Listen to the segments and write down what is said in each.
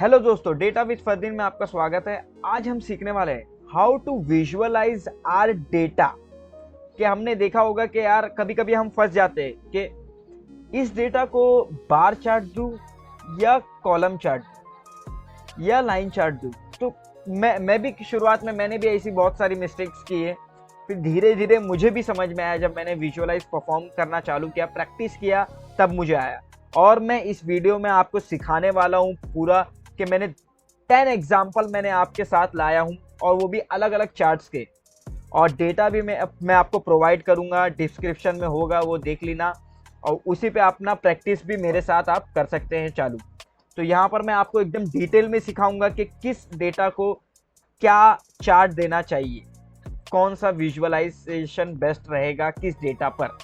Hello दोस्तों, data with Fardeen में आपका स्वागत है। आज हम सीखने वाले हैं how to visualize our data. कि हमने देखा होगा कि यार कभी कभी हम फंस जाते हैं कि इस डेटा को बार चार्ट दूं या कॉलम चार्ट या लाइन चार्ट दूं। तो मैं भी शुरुआत में मैंने भी ऐसी बहुत सारी मिस्टेक्स की है। फिर धीरे धीरे मुझे भी समझ में आया, जब मैंने विजुअलाइज परफॉर्म करना चालू किया, प्रैक्टिस किया, तब मुझे आया। और मैं इस वीडियो में आपको सिखाने वाला हूँ पूरा कि मैंने 10 एग्जाम्पल मैंने आपके साथ लाया हूँ, और वो भी अलग अलग चार्ट्स के। और डेटा भी मैं आपको प्रोवाइड करूँगा, डिस्क्रिप्शन में होगा, वो देख लेना। और उसी पे अपना प्रैक्टिस भी मेरे साथ आप कर सकते हैं चालू। तो यहाँ पर मैं आपको एकदम डिटेल में सिखाऊंगा कि किस डेटा को क्या चार्ट देना चाहिए, कौन सा विजुअलाइजेशन बेस्ट रहेगा किस डेटा पर।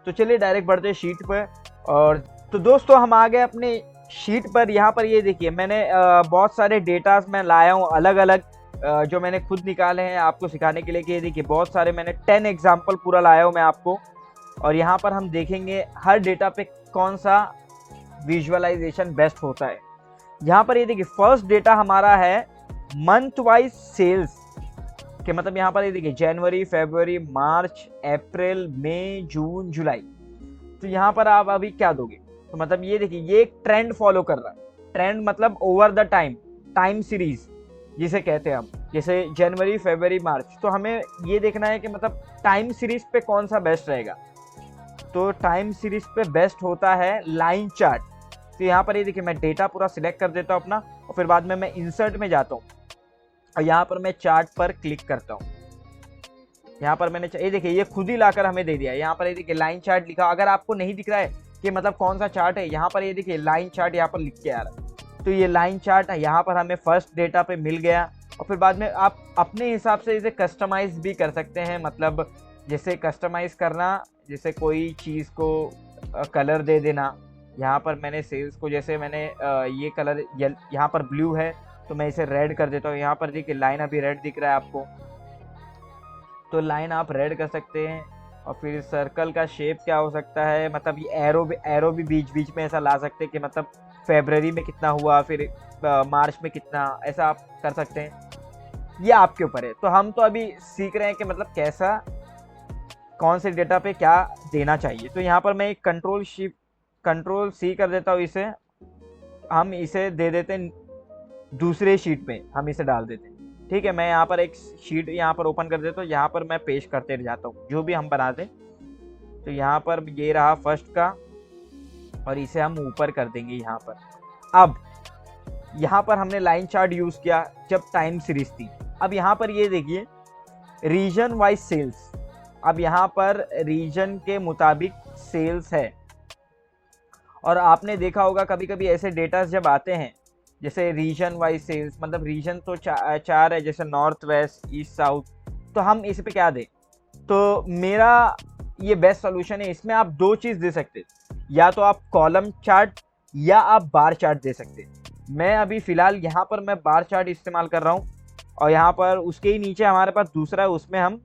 तो चलिए डायरेक्ट बढ़ते हैं शीट पर। और तो दोस्तों हम आ गए अपने शीट पर। यहाँ पर ये देखिए, मैंने बहुत सारे डेटास मैं लाया हूँ अलग अलग, जो मैंने खुद निकाले हैं आपको सिखाने के लिए। कि ये देखिए बहुत सारे मैंने 10 एग्जाम्पल पूरा लाया हूँ मैं आपको। और यहाँ पर हम देखेंगे हर डेटा पे कौन सा विजुअलाइजेशन बेस्ट होता है। यहाँ पर ये देखिए फर्स्ट डेटा हमारा है मंथ वाइज सेल्स के, मतलब यहाँ पर ये देखिए जनवरी, फरवरी, मार्च, अप्रैल, मई, जून, जुलाई। तो यहाँ पर आप अभी क्या दोगे? तो मतलब ये देखिए ये एक ट्रेंड फॉलो कर रहा है। ट्रेंड मतलब ओवर द टाइम सीरीज जिसे कहते हैं हम, जैसे जनवरी, फरवरी, मार्च। तो हमें ये देखना है कि मतलब टाइम सीरीज पे कौन सा बेस्ट रहेगा। तो टाइम सीरीज पे बेस्ट होता है लाइन चार्ट। तो यहाँ पर ये देखिए मैं डेटा पूरा सिलेक्ट कर देता हूँ अपना, और फिर बाद में मैं इंसर्ट में जाता हूँ और यहाँ पर मैं चार्ट पर क्लिक करता हूँ। यहाँ पर मैंने ये देखिए ये खुद ही लाकर हमें दे दिया। यहाँ पर ये देखिए लाइन चार्ट लिखा। अगर आपको नहीं दिख रहा है कि मतलब कौन सा चार्ट है, यहाँ पर ये देखिए लाइन चार्ट यहाँ पर लिख के आ रहा है। तो ये लाइन चार्ट यहाँ पर हमें फर्स्ट डेटा पे मिल गया। और फिर बाद में आप अपने हिसाब से इसे कस्टमाइज भी कर सकते हैं। मतलब जैसे कस्टमाइज करना, जैसे कोई चीज़ को कलर दे देना। यहाँ पर मैंने सेल्स को, जैसे मैंने ये कलर यहाँ पर ब्लू है तो मैं इसे रेड कर देता हूँ। यहाँ पर देखिए लाइन अभी रेड दिख रहा है आपको, तो लाइन आप रेड कर सकते हैं। और फिर सर्कल का शेप क्या हो सकता है, मतलब ये एरो भी बीच बीच में ऐसा ला सकते हैं कि मतलब फरवरी में कितना हुआ, फिर मार्च में कितना, ऐसा आप कर सकते हैं। ये आपके ऊपर है। तो हम तो अभी सीख रहे हैं कि मतलब कैसा कौन से डेटा पे क्या देना चाहिए। तो यहाँ पर मैं एक कंट्रोल सी कर देता हूँ। इसे हम इसे दे देते हैं दूसरे शीट में, हम इसे डाल देते हैं। ठीक है, मैं यहाँ पर एक शीट यहाँ पर ओपन कर देता हूँ। यहाँ पर मैं पेश करते जाता हूँ जो भी हम बनाते। तो यहाँ पर ये रहा फर्स्ट का, और इसे हम ऊपर कर देंगे यहाँ पर। अब यहाँ पर हमने लाइन चार्ट यूज किया जब टाइम सीरीज थी। अब यहाँ पर ये देखिए रीजन वाइज सेल्स। अब यहाँ पर रीजन के मुताबिक सेल्स है। और आपने देखा होगा कभी कभी ऐसे डेटा जब आते हैं, जैसे रीजन वाइज सेल्स, मतलब रीजन तो चार है, जैसे नॉर्थ, वेस्ट, ईस्ट, साउथ। तो हम इस पे क्या दें? तो मेरा ये बेस्ट सोल्यूशन है। इसमें आप दो चीज़ दे सकते, या तो आप कॉलम चार्ट या आप बार चार्ट दे सकते। मैं अभी फ़िलहाल यहाँ पर मैं बार चार्ट इस्तेमाल कर रहा हूँ, और यहाँ पर उसके ही नीचे हमारे पास दूसरा है, उसमें हम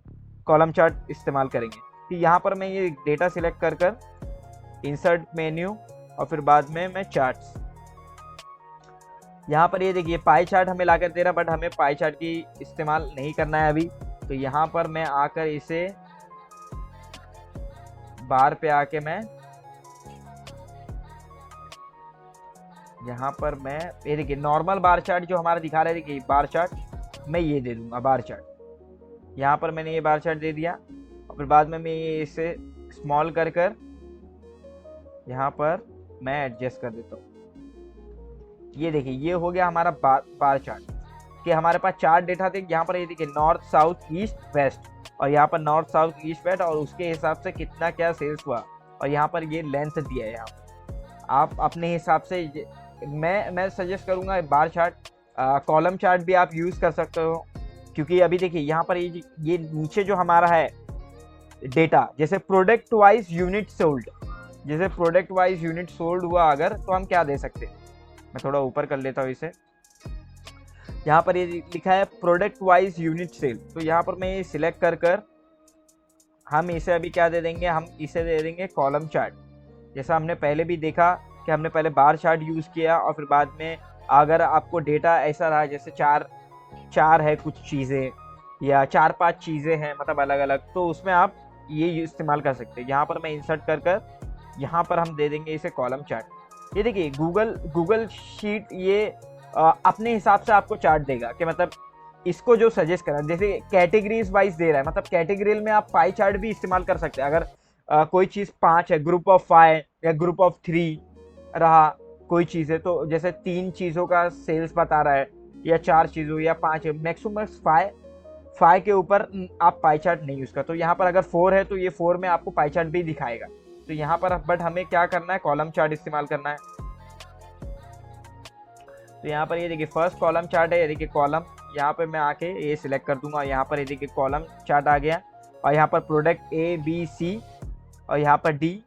कॉलम चार्ट इस्तेमाल करेंगे। तो यहाँ पर मैं ये डेटा सिलेक्ट कर इंसर्ट मेन्यू, और फिर बाद में मैं चार्ट्स। यहाँ पर ये देखिए पाई चार्ट हमें ला कर दे रहा, बट हमें पाई चार्ट की इस्तेमाल नहीं करना है अभी। तो यहाँ पर मैं आकर इसे बार पे आके मैं यहाँ पर मैं ये देखिए नॉर्मल बार चार्ट जो हमारा दिखा रहा है, देखिए बार चार्ट मैं ये दे दूंगा बार चार्ट। यहाँ पर मैंने ये बार चार्ट दे दिया, और फिर बाद में मैं ये इसे स्मॉल कर यहाँ पर मैं एडजस्ट कर देता हूँ। ये देखिए ये हो गया हमारा बार चार्ट। कि हमारे पास चार डेटा थे। यहाँ पर ये देखिए नॉर्थ, साउथ, ईस्ट, वेस्ट, और यहाँ पर नॉर्थ, साउथ, ईस्ट, वेस्ट, और उसके हिसाब से कितना क्या सेल्स हुआ। और यहाँ पर ये लेंथ दिया है। यहाँ आप अपने हिसाब से, मैं सजेस्ट करूँगा बार चार्ट। कॉलम चार्ट भी आप यूज़ कर सकते हो, क्योंकि अभी देखिए यहाँ पर ये नीचे जो हमारा है डेटा, जैसे प्रोडक्ट वाइज यूनिट सोल्ड, जैसे प्रोडक्ट वाइज यूनिट सोल्ड हुआ अगर, तो हम क्या दे सकते हैं। मैं थोड़ा ऊपर कर लेता हूँ इसे। यहाँ पर ये लिखा है प्रोडक्ट वाइज यूनिट सेल। तो यहाँ पर मैं ये सिलेक्ट कर हम इसे अभी क्या दे देंगे, हम इसे दे देंगे कॉलम चार्ट। जैसा हमने पहले भी देखा कि हमने पहले बार चार्ट यूज़ किया, और फिर बाद में अगर आपको डेटा ऐसा रहा जैसे चार चार है कुछ चीज़ें या 4-5 चीज़ें हैं मतलब अलग अलग, तो उसमें आप ये इस्तेमाल कर सकते हैं। यहाँ पर मैं इंसर्ट कर कर यहाँ पर हम दे देंगे इसे कॉलम चार्ट। ये देखिए गूगल शीट ये अपने हिसाब से आपको चार्ट देगा कि मतलब इसको जो सजेस्ट करा, जैसे कैटेगरीज वाइज दे रहा है, मतलब कैटेगरी में आप पाई चार्ट भी इस्तेमाल कर सकते हैं। अगर कोई चीज़ 5 है, ग्रुप ऑफ 5 या ग्रुप ऑफ 3 रहा कोई चीज़ है, तो जैसे 3 चीज़ों का सेल्स बता रहा है या 4 चीज़ों या 5 है, मैक्सिमम 5 के ऊपर आप पाई चार्ट नहीं यूज़ कर। तो यहाँ पर अगर 4 है तो ये 4 में आपको पाई चार्ट भी दिखाएगा। तो यहाँ पर बट हमें क्या करना है, कॉलम चार्ट इस्तेमाल करना है। तो यहाँ पर ये देखिए फर्स्ट कॉलम चार्ट है, ये देखिए कॉलम, यहाँ पर मैं आके ये सिलेक्ट कर दूंगा। यहाँ पर ये देखिए कॉलम चार्ट आ गया और यहाँ पर प्रोडक्ट ए बी सी और यहाँ पर डी,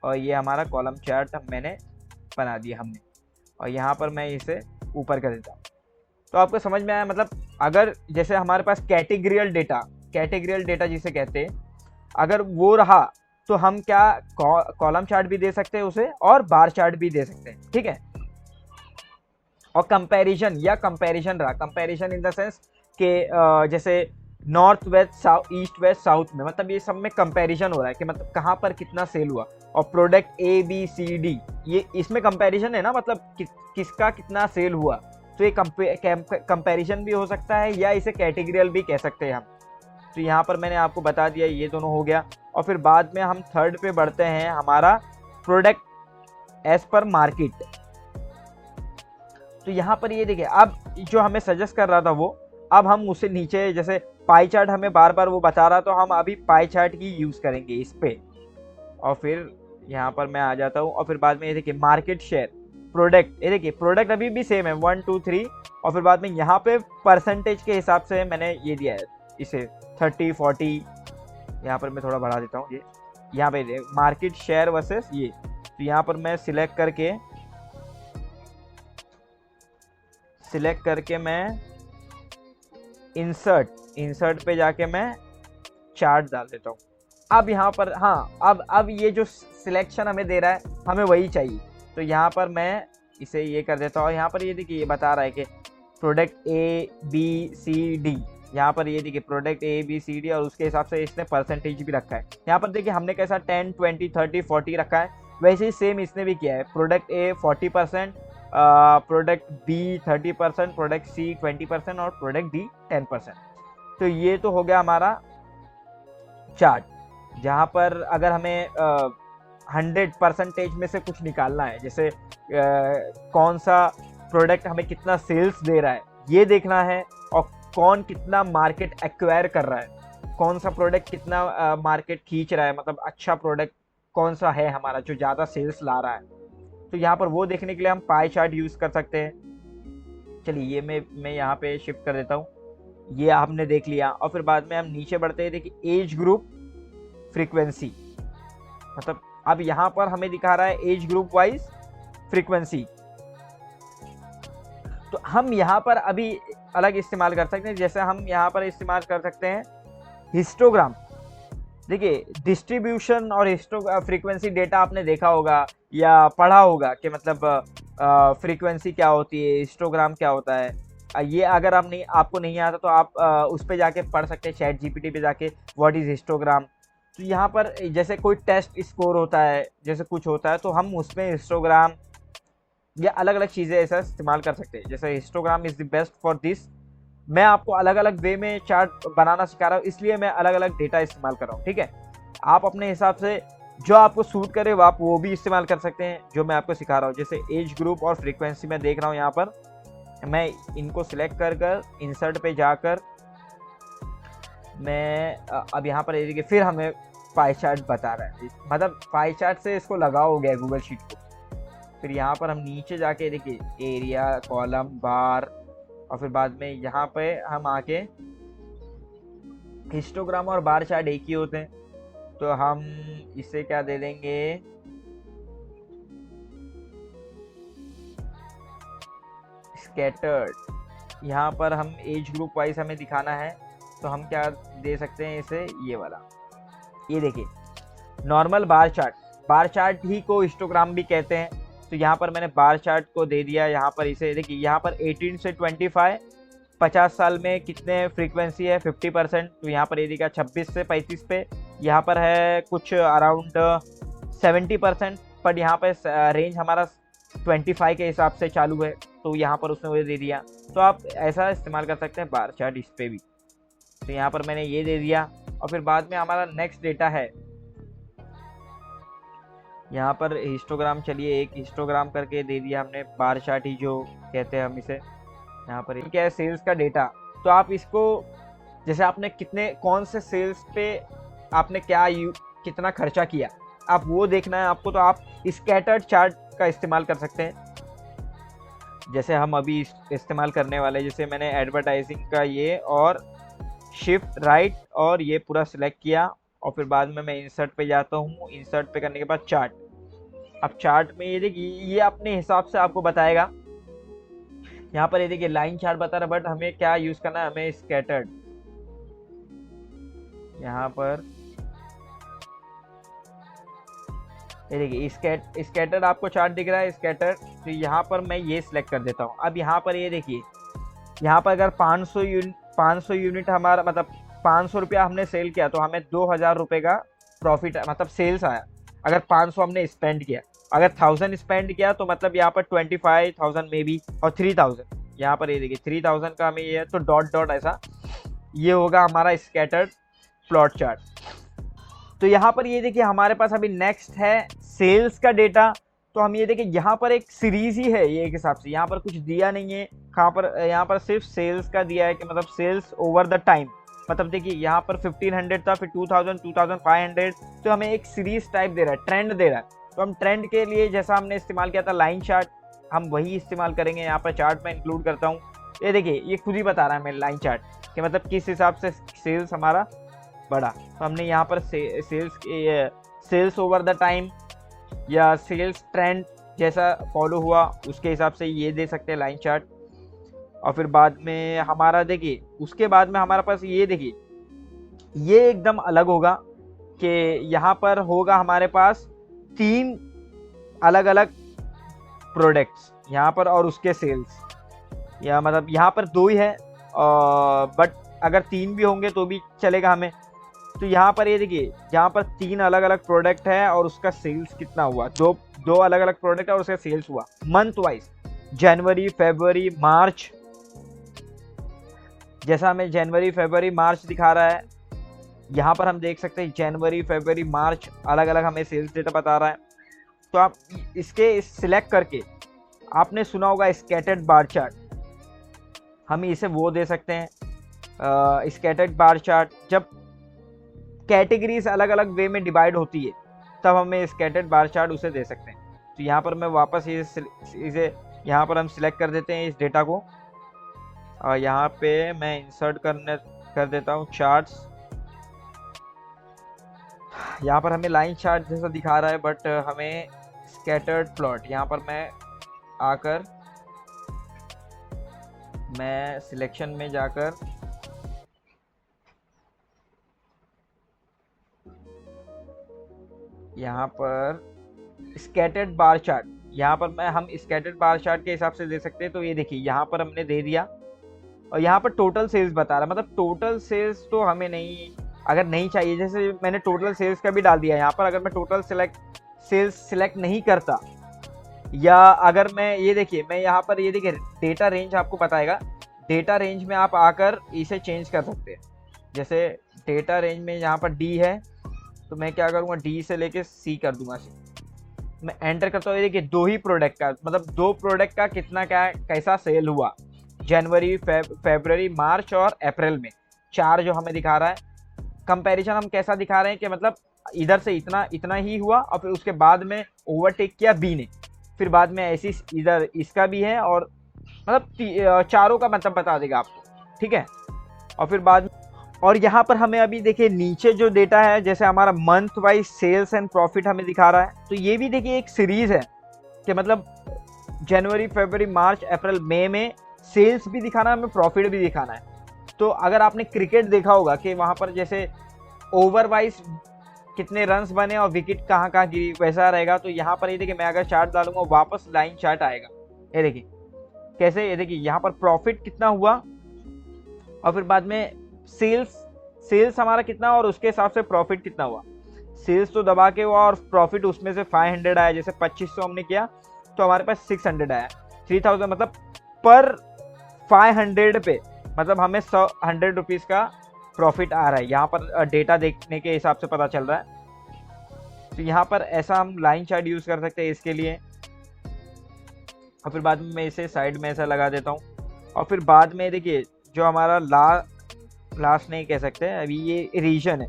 और ये हमारा कॉलम चार्ट मैंने बना दिया हमने। और यहाँ पर मैं इसे ऊपर कर देता हूँ। तो आपको समझ में आया, मतलब अगर जैसे हमारे पास कैटेगरियल डेटा जिसे कहते हैं, अगर वो रहा तो हम क्या कॉलम चार्ट भी दे सकते हैं उसे और बार चार्ट भी दे सकते हैं, ठीक है। और कंपैरिजन रहा, कंपैरिजन इन द सेंस के जैसे north west east west south में, मतलब ये सब में कंपैरिजन हो रहा है कि मतलब कहाँ पर कितना सेल हुआ। और product A B C D, ये इसमें कंपैरिजन है ना, मतलब किसका कितना सेल हुआ। तो ये कंपैरिजन भी हो सकता है या इसे कैटेगरियल भी कह सकते हैं हम। तो यहाँ पर मैंने आपको बता दिया, ये दोनों हो गया। और फिर बाद में हम थर्ड पे बढ़ते हैं, हमारा प्रोडक्ट एज पर मार्केट। तो यहाँ पर ये देखिए अब जो हमें सजेस्ट कर रहा था वो, अब हम उसे नीचे जैसे पाई चार्ट हमें बार बार वो बता रहा, तो हम अभी पाई चार्ट की यूज़ करेंगे इस पे। और फिर यहाँ पर मैं आ जाता हूँ और फिर बाद में ये देखिए मार्केट शेयर प्रोडक्ट, ये देखिए प्रोडक्ट अभी भी सेम है 1 2 3। और फिर बाद में यहाँ पे परसेंटेज के हिसाब से मैंने ये दिया है इसे 30 40। यहाँ पर मैं थोड़ा बढ़ा देता हूँ, ये यहाँ पे मार्केट शेयर वर्सेस ये। तो यहाँ पर मैं सिलेक्ट करके मैं इंसर्ट पे जाके मैं चार्ट डाल देता हूँ। अब यहाँ पर हाँ, अब ये जो सिलेक्शन हमें दे रहा है हमें वही चाहिए। तो यहाँ पर मैं इसे ये कर देता हूँ। यहाँ पर ये देखिए ये बता रहा है कि product A B C D, यहाँ पर ये देखिए product A B C D, और उसके हिसाब से इसने परसेंटेज भी रखा है। यहाँ पर देखिए हमने कैसा 10 20 30 40 रखा है, वैसे ही सेम इसने भी किया है। Product A 40%, product B 30%, product C 20% और प्रोडक्ट डी 10%। तो ये तो हो गया हमारा चार्ट, जहाँ पर अगर हमें 100% में से कुछ निकालना है, जैसे कौन सा प्रोडक्ट हमें कितना सेल्स दे रहा है ये देखना है, और कौन कितना मार्केट एक्वायर कर रहा है, कौन सा प्रोडक्ट कितना मार्केट खींच रहा है, मतलब अच्छा प्रोडक्ट कौन सा है हमारा जो ज़्यादा सेल्स ला रहा है। तो यहाँ पर वो देखने के लिए हम पाई चार्ट यूज़ कर सकते हैं। चलिए ये मैं यहाँ पे शिफ्ट कर देता हूँ, ये आपने देख लिया। और फिर बाद में हम नीचे बढ़ते हैं, देखिए एज ग्रुप फ्रीक्वेंसी, मतलब अब यहाँ पर हमें दिखा रहा है एज ग्रुप वाइज फ्रीक्वेंसी। तो हम यहाँ पर अभी अलग इस्तेमाल कर सकते हैं, जैसे हम यहाँ पर इस्तेमाल कर सकते हैं हिस्टोग्राम। देखिए डिस्ट्रीब्यूशन और फ्रीक्वेंसी डेटा आपने देखा होगा या पढ़ा होगा कि मतलब फ्रीक्वेंसी क्या होती है, हिस्टोग्राम क्या होता है। ये अगर आपको नहीं आता तो आप उस पर जाके पढ़ सकते हैं, चैट जीपीटी पे जाके व्हाट इज़ हिस्टोग्राम। तो यहाँ पर जैसे कोई टेस्ट स्कोर होता है, जैसे कुछ होता है, तो हम उसमें हिस्टोग्राम या अलग अलग चीज़ें ऐसा इस्तेमाल कर सकते हैं। जैसे histogram is the best for this. मैं आपको अलग अलग वे में चार्ट बनाना सिखा रहा हूँ, इसलिए मैं अलग अलग डेटा इस्तेमाल कर रहा हूँ, ठीक है। आप अपने हिसाब से जो आपको सूट करे आप वो भी इस्तेमाल कर सकते हैं जो मैं आपको सिखा रहा हूँ। जैसे एज ग्रुप और फ्रीक्वेंसी में देख रहा हूँ, यहाँ पर मैं इनको सिलेक्ट कर इंसर्ट पे जाकर मैं अब यहाँ पर देखिए फिर हमें पाई चार्ट बता रहा है, मतलब पाई चार्ट से इसको लगाव हो गया गूगल शीट को। फिर यहाँ पर हम नीचे जाके देखिए एरिया, कॉलम, बार, और फिर बाद में यहाँ पे हम आके हिस्टोग्राम और बार चार्ट एक ही होते हैं, तो हम इसे क्या दे देंगे, स्कैटर्ड। यहाँ पर हम एज ग्रुप वाइज हमें दिखाना है, तो हम क्या दे सकते हैं इसे, ये वाला। ये देखिए नॉर्मल बार चार्ट ही को हिस्टोग्राम भी कहते हैं, तो यहाँ पर मैंने बार चार्ट को दे दिया। यहाँ पर इसे देखिए, यहाँ पर 18 से 25 50 साल में कितने फ्रीक्वेंसी है 50%, तो यहाँ पर ये देखिए 26 से 35 पे यहाँ पर है कुछ अराउंड 70%, पर यहाँ पर रेंज हमारा 25 के हिसाब से चालू है, तो यहाँ पर उसने वो दे दिया। तो आप ऐसा इस्तेमाल कर सकते हैं बार चार्ट इस पे भी। तो यहाँ पर मैंने ये दे दिया और फिर बाद में हमारा नेक्स्ट डेटा है यहाँ पर हिस्टोग्राम। चलिए एक हिस्टोग्राम करके दे दिया हमने, बार चार्ट ही जो कहते हैं हम इसे। यहाँ पर क्या है, सेल्स का डेटा। तो आप इसको जैसे आपने कितने कौन से सेल्स पे आपने कितना खर्चा किया, आप वो देखना है आपको, तो आप स्कैटर्ड चार्ट का इस्तेमाल कर सकते हैं। जैसे हम अभी इस्तेमाल करने वाले, जैसे मैंने एडवर्टाइजिंग का ये और शिफ्ट राइट और ये पूरा सिलेक्ट किया और फिर बाद में मैं इंसर्ट पे जाता हूँ। इंसर्ट पे करने के बाद चार्ट। अब चार्ट में ये देखिए, ये अपने हिसाब से आपको बताएगा। यहाँ पर ये देखिए लाइन चार्ट बता रहा है, बट हमें क्या यूज करना है, हमें स्कैटर्ड। यहाँ पर ये देखिए स्कैटर्ड आपको चार्ट दिख रहा है, स्कैटर्ड। तो यहाँ पर मैं ये सिलेक्ट कर देता हूँ। अब यहाँ पर ये देखिए, यहाँ पर अगर 500 यूनिट हमारा मतलब 500 रुपया हमने सेल किया तो हमें 2000 रुपये का प्रॉफिट मतलब सेल्स आया। अगर 500 हमने स्पेंड किया, अगर 1000 स्पेंड किया तो मतलब यहाँ पर 25,000 में भी, और 3000 यहाँ पर ये देखिए 3000 का हमें ये है, तो डॉट डॉट ऐसा ये होगा हमारा स्कैटर्ड प्लॉट चार्ट। तो यहाँ पर ये देखिए हमारे पास अभी नेक्स्ट है सेल्स का डेटा। तो हम ये देखिए यहाँ पर एक सीरीज ही है, ये एक हिसाब से यहाँ पर कुछ दिया नहीं है। कहाँ पर, यहाँ पर सिर्फ सेल्स का दिया है कि मतलब सेल्स ओवर द टाइम। मतलब देखिए यहाँ पर 1500 था, फिर 2000, 2500, तो हमें एक सीरीज टाइप दे रहा है, ट्रेंड दे रहा है। तो हम ट्रेंड के लिए जैसा हमने इस्तेमाल किया था लाइन चार्ट, हम वही इस्तेमाल करेंगे। यहाँ पर चार्ट में इंक्लूड करता हूँ। ये देखिए ये खुद ही बता रहा है मेरे लाइन चार्ट कि मतलब किस हिसाब से सेल्स हमारा बढ़ा। तो हमने यहाँ पर सेल्स ओवर द टाइम या सेल्स ट्रेंड जैसा फॉलो हुआ उसके हिसाब से ये दे सकते हैं लाइन चार्ट। और फिर बाद में हमारा देखिए, उसके बाद में हमारे पास ये देखिए, ये एकदम अलग होगा कि यहाँ पर होगा हमारे पास 3 अलग अलग प्रोडक्ट्स यहाँ पर और उसके सेल्स, या मतलब यहाँ पर 2 ही है, बट अगर 3 भी होंगे तो भी चलेगा हमें। तो यहाँ पर ये देखिए, यहाँ पर 3 अलग अलग प्रोडक्ट है और उसका सेल्स कितना हुआ, दो अलग अलग प्रोडक्ट है और उसका सेल्स हुआ मंथ वाइज, जनवरी, फरवरी, मार्च। जैसा हमें जनवरी, फरवरी, मार्च दिखा रहा है, यहाँ पर हम देख सकते हैं जनवरी, फरवरी, मार्च अलग अलग हमें सेल्स डेटा बता रहा है। तो आप इसके सिलेक्ट करके, आपने सुना होगा स्कैटर्ड बार चार्ट, हम इसे वो दे सकते हैं स्कैटर्ड बार चार्ट। जब कैटेगरीज अलग अलग वे में डिवाइड होती है तब हमें स्कैटर्ड बार चार्ट उसे दे सकते हैं। तो यहाँ पर मैं वापस इसे यहाँ पर हम सिलेक्ट कर देते हैं इस डेटा को, और यहाँ पे मैं इंसर्ट कर देता हूँ चार्ट्स। यहाँ पर हमें लाइन चार्ट जैसा दिखा रहा है, बट हमें स्कैटर्ड प्लॉट। यहाँ पर मैं आकर मैं सिलेक्शन में जाकर यहाँ पर स्कैटर्ड बार चार्ट, यहाँ पर हम स्कैटर्ड बार चार्ट के हिसाब से दे सकते हैं। तो ये देखिए यहाँ पर हमने दे दिया और यहाँ पर टोटल सेल्स बता रहा है। मतलब टोटल सेल्स तो हमें नहीं, अगर नहीं चाहिए, जैसे मैंने टोटल सेल्स का भी डाल दिया यहाँ पर। अगर मैं टोटल सेल्स सिलेक्ट नहीं करता, या अगर मैं ये देखिए, मैं यहाँ पर ये देखिए डेटा रेंज आपको बताएगा। डेटा रेंज में आप आकर इसे चेंज कर सकते हैं। जैसे डेटा रेंज में यहाँ पर डी है, तो मैं क्या करूँगा, डी से लेके सी कर दूंगा। मैं एंटर करता हूँ, ये देखिए 2 ही प्रोडक्ट का, मतलब 2 प्रोडक्ट का कितना कैसा सेल हुआ जनवरी, फरवरी, मार्च और अप्रैल में, 4 जो हमें दिखा रहा है। कंपैरिजन हम कैसा दिखा रहे हैं कि मतलब इधर से इतना ही हुआ और फिर उसके बाद में ओवरटेक किया बी ने, फिर बाद में ऐसी इधर इसका भी है, और मतलब चारों का मतलब बता देगा आपको, ठीक है। और फिर बाद और यहाँ पर हमें अभी देखिए नीचे जो डेटा है, जैसे हमारा month wise sales and profit हमें दिखा रहा है। तो ये भी देखिए एक सीरीज है कि मतलब जनवरी, फरवरी, मार्च, अप्रैल, मई में सेल्स भी दिखाना है, हमें प्रॉफिट भी दिखाना है। तो अगर आपने क्रिकेट देखा होगा कि वहाँ पर जैसे ओवर वाइज कितने रन्स बने और विकेट कहाँ कहाँ गिरी वैसा रहेगा। तो यहाँ पर ये देखिए मैं अगर चार्ट डालूंगा वापस लाइन चार्ट आएगा। ये देखिए कैसे, ये देखिए यहाँ पर प्रॉफिट कितना हुआ और फिर बाद में सेल्स हमारा कितना और उसके हिसाब से प्रॉफिट कितना हुआ। सेल्स तो दबा के हुआ और प्रॉफिट उसमें से 500 आया। जैसे 2500 हमने किया तो हमारे पास 600 आया। 3000 मतलब पर 500 पे मतलब हमें 100 रुपीज़ का प्रॉफिट आ रहा है। यहाँ पर डेटा देखने के हिसाब से पता चल रहा है। तो यहाँ पर ऐसा हम लाइन चार्ट यूज़ कर सकते हैं इसके लिए। और फिर बाद में मैं इसे साइड में ऐसा लगा देता हूँ। और फिर बाद में देखिए जो हमारा लास्ट नहीं कह सकते, अभी ये रीजन है,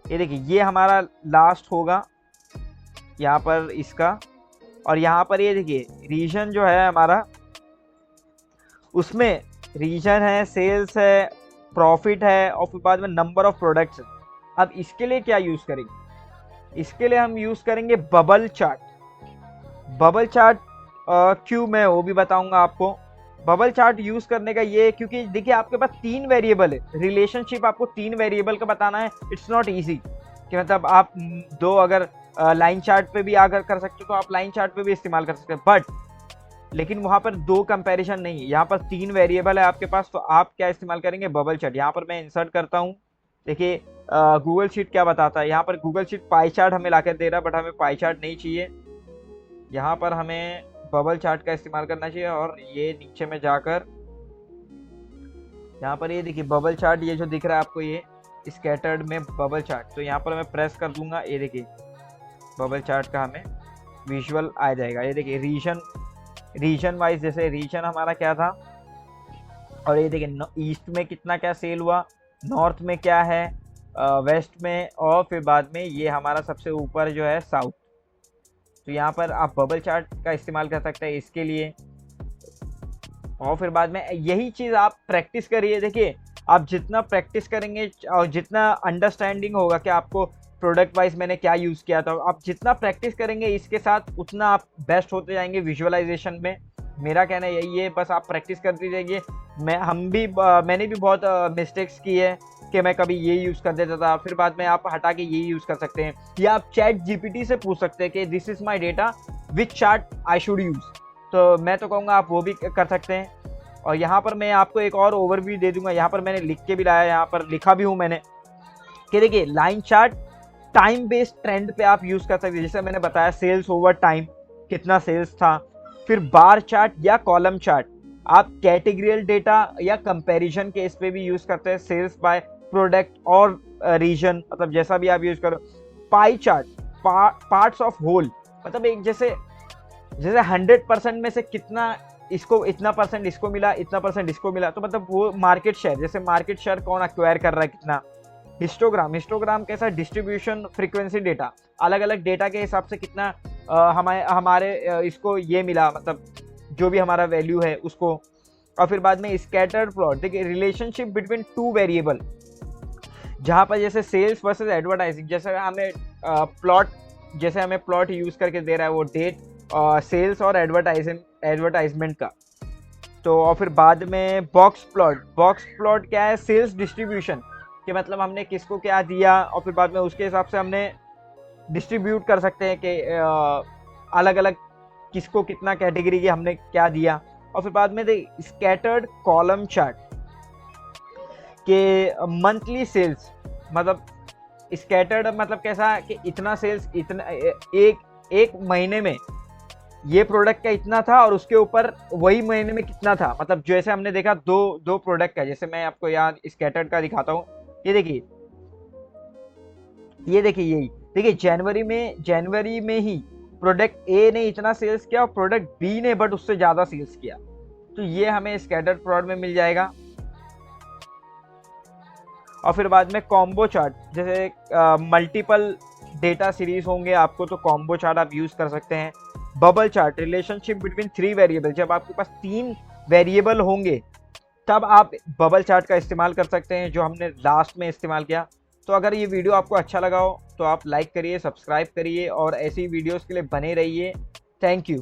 ये देखिए ये हमारा लास्ट होगा यहाँ पर इसका। और यहाँ पर ये देखिए रीजन जो है हमारा, उसमें रीजन है, सेल्स है, प्रॉफिट है और फिर बाद में नंबर ऑफ प्रोडक्ट्स है। अब इसके लिए क्या यूज़ करेंगे, इसके लिए हम यूज़ करेंगे बबल चार्ट। बबल चार्ट क्यों, मैं वो भी बताऊंगा आपको। बबल चार्ट यूज़ करने का ये, क्योंकि देखिए आपके पास 3 वेरिएबल है, रिलेशनशिप आपको 3 वेरिएबल का बताना है। इट्स नॉट ईजी कि मतलब आप दो अगर लाइन चार्ट पे भी अगर कर सकते हो तो आप लाइन चार्ट पे भी इस्तेमाल कर सकते हैं, बट लेकिन वहाँ पर 2 कंपैरिजन नहीं है। यहाँ पर 3 वेरिएबल है आपके पास, तो आप क्या इस्तेमाल करेंगे, बबल चार्ट। यहाँ पर मैं इंसर्ट करता हूँ। देखिए गूगल शीट क्या बताता है, यहाँ पर गूगल शीट पाई चार्ट हमें लाकर दे रहा है, बट हमें पाई चार्ट नहीं चाहिए। यहाँ पर हमें बबल चार्ट का इस्तेमाल करना चाहिए। और ये नीचे में जाकर यहाँ पर ये देखिए बबल चार्ट, ये जो दिख रहा है आपको, ये स्कैटर्ड में बबल चार्ट। तो यहाँ पर मैं प्रेस कर दूंगा, ये देखिए बबल चार्ट का हमें विजुअल आ जाएगा। ये देखिए रीजन वाइज, जैसे रीजन हमारा क्या था, और ये देखिए ईस्ट में कितना क्या सेल हुआ, नॉर्थ में क्या है, वेस्ट में, और फिर बाद में ये हमारा सबसे ऊपर जो है साउथ। तो यहाँ पर आप बबल चार्ट का इस्तेमाल कर सकते हैं इसके लिए। और फिर बाद में यही चीज़ आप प्रैक्टिस करिए। देखिए आप जितना प्रैक्टिस करेंगे और जितना अंडरस्टैंडिंग होगा कि आपको प्रोडक्ट वाइज मैंने क्या यूज़ किया था, आप जितना प्रैक्टिस करेंगे इसके साथ उतना आप बेस्ट होते जाएंगे विजुअलाइजेशन में। मेरा कहना यही है, बस आप प्रैक्टिस करते जाइए। मैंने भी बहुत मिस्टेक्स की है कि मैं कभी ये यूज़ कर देता था, फिर बाद में आप हटा के ये यूज़ कर सकते हैं। या आप चैट जीपीटी से पूछ सकते हैं कि this is my data, which chart I should use. तो मैं तो कहूँगा आप वो भी कर सकते हैं। और यहाँ पर मैं आपको एक और ओवरव्यू दे दूंगा। यहाँ पर मैंने लिख के भी लाया, यहाँ पर लिखा भी हूँ मैंने कि देखिए line chart time based trend पे आप यूज़ कर सकते हैं। जैसे मैंने बताया सेल्स ओवर टाइम, कितना सेल्स था। फिर बार चार्ट या कॉलम चार्ट आप कैटेगरियल डेटा या कंपैरिजन के इस पे भी यूज़ करते हैं, सेल्स बाय प्रोडक्ट और रीजन, मतलब जैसा भी आप यूज़ करो। Pie chart, parts of whole, मतलब एक जैसे 100% में से कितना इसको, इतना परसेंट इसको मिला, इतना परसेंट इसको मिला, तो मतलब वो मार्केट शेयर, जैसे मार्केट शेयर कौन एक्वायर कर रहा है कितना। हिस्टोग्राम कैसा, डिस्ट्रीब्यूशन फ्रीक्वेंसी डेटा, अलग अलग डेटा के हिसाब से कितना हमारे इसको ये मिला, मतलब जो भी हमारा वैल्यू है उसको। और फिर बाद में स्कैटर्ड प्लॉट, देखिए रिलेशनशिप बिटवीन 2 वेरिएबल, जहाँ पर जैसे सेल्स वर्सेस एडवर्टाइजिंग, जैसे हमें प्लॉट यूज़ करके दे रहा है वो डेट सेल्स और एडवर्टाइजमेंट का। तो और फिर बाद में बॉक्स प्लॉट क्या है, सेल्स डिस्ट्रीब्यूशन, कि मतलब हमने किसको क्या दिया और फिर बाद में उसके हिसाब से हमने डिस्ट्रीब्यूट कर सकते हैं कि अलग अलग किसको कितना कैटेगरी के हमने क्या दिया। और फिर बाद में स्कैटर्ड कॉलम चार्ट के मंथली सेल्स, मतलब स्कैटर्ड मतलब कैसा कि इतना सेल्स, इतना एक महीने में ये प्रोडक्ट का इतना था और उसके ऊपर वही महीने में कितना था। मतलब जैसे हमने देखा दो प्रोडक्ट का, जैसे मैं आपको यहाँ स्कैटर्ड का दिखाता हूँ। ये देखिए यही देखिए जनवरी में ही प्रोडक्ट ए ने इतना सेल्स किया और प्रोडक्ट बी ने बट उससे ज़्यादा सेल्स किया। तो ये हमें स्कैटर्ड प्लॉट में मिल जाएगा। और फिर बाद में कॉम्बो चार्ट, जैसे मल्टीपल डेटा सीरीज होंगे आपको तो कॉम्बो चार्ट आप यूज़ कर सकते हैं। Bubble chart, relationship between 3 variable, जब आपके पास 3 वेरिएबल होंगे तब आप बबल चार्ट का इस्तेमाल कर सकते हैं, जो हमने लास्ट में इस्तेमाल किया। तो अगर ये वीडियो आपको अच्छा लगा हो तो आप लाइक करिए, सब्सक्राइब करिए और ऐसी वीडियोस के लिए बने रहिए। Thank you.